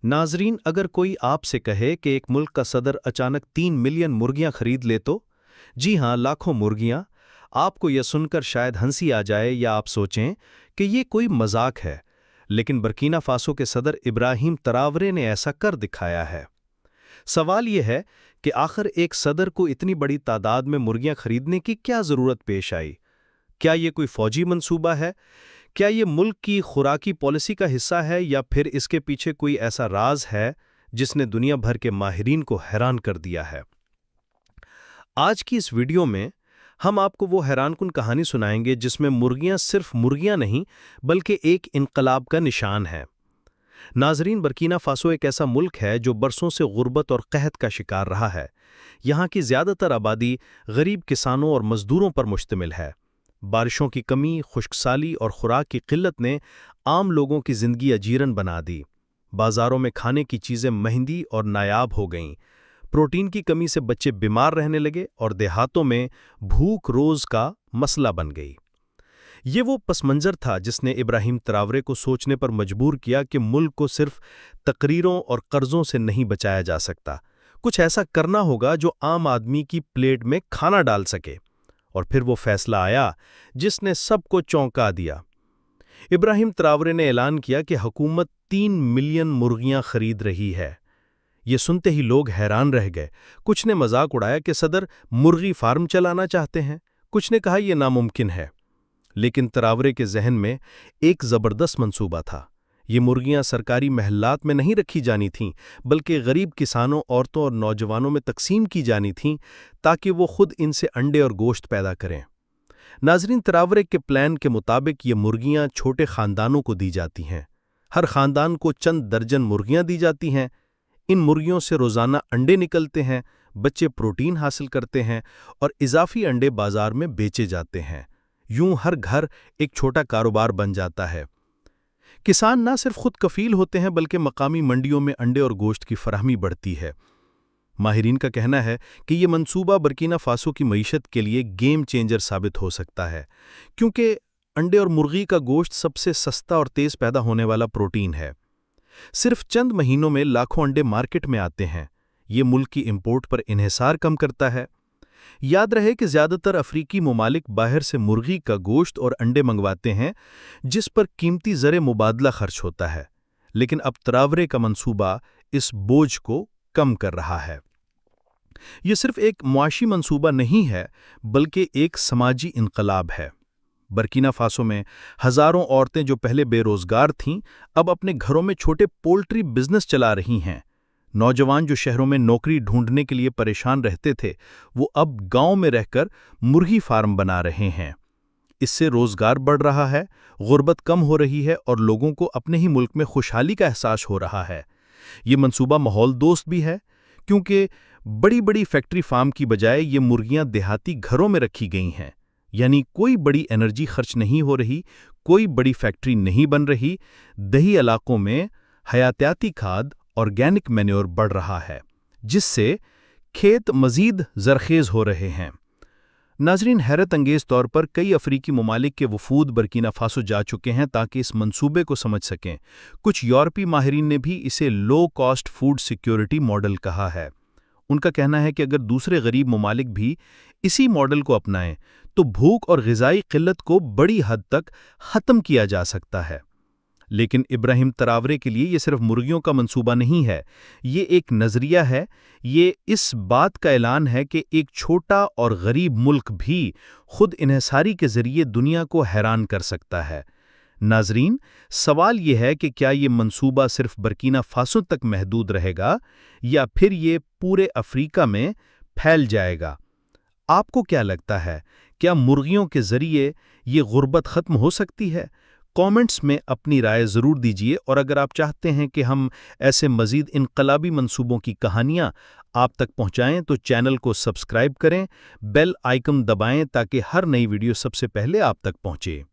नाजरीन, अगर कोई आपसे कहे कि एक मुल्क का सदर अचानक 3 मिलियन मुर्गियां खरीद ले तो जी हां, लाखों मुर्गियां। आपको यह सुनकर शायद हंसी आ जाए या आप सोचें कि ये कोई मजाक है, लेकिन बर्कीना फासो के सदर इब्राहिम तरावरे ने ऐसा कर दिखाया है। सवाल यह है कि आखिर एक सदर को इतनी बड़ी तादाद में मुर्गियां खरीदने की क्या जरूरत पेश आई? क्या ये कोई फौजी मंसूबा है? क्या ये मुल्क की खुराकी पॉलिसी का हिस्सा है, या फिर इसके पीछे कोई ऐसा राज है जिसने दुनिया भर के माहिरीन को हैरान कर दिया है? आज की इस वीडियो में हम आपको वो हैरानकुन कहानी सुनाएंगे जिसमें मुर्गियां सिर्फ मुर्गियां नहीं बल्कि एक इनकलाब का निशान है। नाजरीन, बर्कीना फासो एक ऐसा मुल्क है जो बरसों से गुर्बत और कहत का शिकार रहा है। यहाँ की ज्यादातर आबादी गरीब किसानों और मजदूरों पर मुश्तमिल है। बारिशों की कमी, खुश्कसाली और खुराक की किल्लत ने आम लोगों की जिंदगी अजीरन बना दी। बाजारों में खाने की चीजें महंगी और नायाब हो गईं। प्रोटीन की कमी से बच्चे बीमार रहने लगे और देहातों में भूख रोज का मसला बन गई। ये वो पसमंजर था जिसने इब्राहिम तरावरे को सोचने पर मजबूर किया कि मुल्क को सिर्फ तकरीरों और कर्जों से नहीं बचाया जा सकता। कुछ ऐसा करना होगा जो आम आदमी की प्लेट में खाना डाल सके। और फिर वो फैसला आया जिसने सबको चौंका दिया। इब्राहिम तरावरे ने ऐलान किया कि हुकूमत 3 मिलियन मुर्गियां खरीद रही है। ये सुनते ही लोग हैरान रह गए। कुछ ने मजाक उड़ाया कि सदर मुर्गी फार्म चलाना चाहते हैं, कुछ ने कहा यह नामुमकिन है। लेकिन तरावरे के जहन में एक जबरदस्त मंसूबा था। ये मुर्गियां सरकारी महल्लात में नहीं रखी जानी थीं, बल्कि गरीब किसानों, औरतों और नौजवानों में तकसीम की जानी थीं ताकि वो खुद इनसे अंडे और गोश्त पैदा करें। नाजरीन, तरावरे के प्लान के मुताबिक ये मुर्गियां छोटे खानदानों को दी जाती हैं। हर खानदान को चंद दर्जन मुर्गियां दी जाती हैं। इन मुर्गियों से रोजाना अंडे निकलते हैं, बच्चे प्रोटीन हासिल करते हैं और इजाफी अंडे बाजार में बेचे जाते हैं। यूं हर घर एक छोटा कारोबार बन जाता है। किसान ना सिर्फ खुद कफील होते हैं बल्कि मकामी मंडियों में अंडे और गोश्त की फराहमी बढ़ती है। माहिरीन का कहना है कि ये मंसूबा बर्कीना फासो की मईशत के लिए गेम चेंजर साबित हो सकता है, क्योंकि अंडे और मुर्गी का गोश्त सबसे सस्ता और तेज पैदा होने वाला प्रोटीन है। सिर्फ चंद महीनों में लाखों अंडे मार्केट में आते हैं। ये मुल्क की इंपोर्ट पर इन्हिसार कम करता है। याद रहे कि ज्यादातर अफ्रीकी ममालिक बाहर से मुर्गी का गोश्त और अंडे मंगवाते हैं, जिस पर कीमती ज़रे मुबादला खर्च होता है। लेकिन अब तरावरे का मंसूबा इस बोझ को कम कर रहा है। यह सिर्फ एक मुआशी मंसूबा नहीं है, बल्कि एक समाजी इनकलाब है। बर्कीना फासो में हजारों औरतें जो पहले बेरोजगार थीं, अब अपने घरों में छोटे पोल्ट्री बिजनेस चला रही हैं। नौजवान जो शहरों में नौकरी ढूंढने के लिए परेशान रहते थे, वो अब गांव में रहकर मुर्गी फार्म बना रहे हैं। इससे रोजगार बढ़ रहा है, गुर्बत कम हो रही है और लोगों को अपने ही मुल्क में खुशहाली का एहसास हो रहा है। ये मंसूबा माहौल दोस्त भी है, क्योंकि बड़ी बड़ी फैक्ट्री फार्म की बजाय ये मुर्गियां देहाती घरों में रखी गई हैं। यानी कोई बड़ी एनर्जी खर्च नहीं हो रही, कोई बड़ी फैक्ट्री नहीं बन रही। दही इलाकों में हयातियाती खाद, ऑर्गेनिक मैन्योर बढ़ रहा है, जिससे खेत मजीद जरखेज हो रहे हैं। नाजरीन, हैरत अंगेज तौर पर कई अफ्रीकी ममालिक के वफूद बर्कीना फासो जा चुके हैं ताकि इस मंसूबे को समझ सकें। कुछ यूरोपीय माहिरीन ने भी इसे low cost food security model कहा है। उनका कहना है कि अगर दूसरे गरीब ममालिक भी इसी मॉडल को अपनाएं तो भूख और ग़िज़ाई किल्लत को बड़ी हद तक ख़त्म किया जा सकता है। लेकिन इब्राहिम तरावरे के लिए ये सिर्फ मुर्गियों का मंसूबा नहीं है, ये एक नज़रिया है। ये इस बात का ऐलान है कि एक छोटा और गरीब मुल्क भी खुद इन्हिसारी के ज़रिए दुनिया को हैरान कर सकता है। नाजरीन, सवाल ये है कि क्या ये मंसूबा सिर्फ बर्कीना फासो तक महदूद रहेगा या फिर ये पूरे अफ्रीका में फैल जाएगा? आपको क्या लगता है, क्या मुर्गियों के ज़रिए ये गुर्बत ख़त्म हो सकती है? कमेंट्स में अपनी राय ज़रूर दीजिए, और अगर आप चाहते हैं कि हम ऐसे मज़ीद इनकलाबी मंसूबों की कहानियाँ आप तक पहुँचाएँ तो चैनल को सब्सक्राइब करें, बेल आइकन दबाएँ ताकि हर नई वीडियो सबसे पहले आप तक पहुँचे।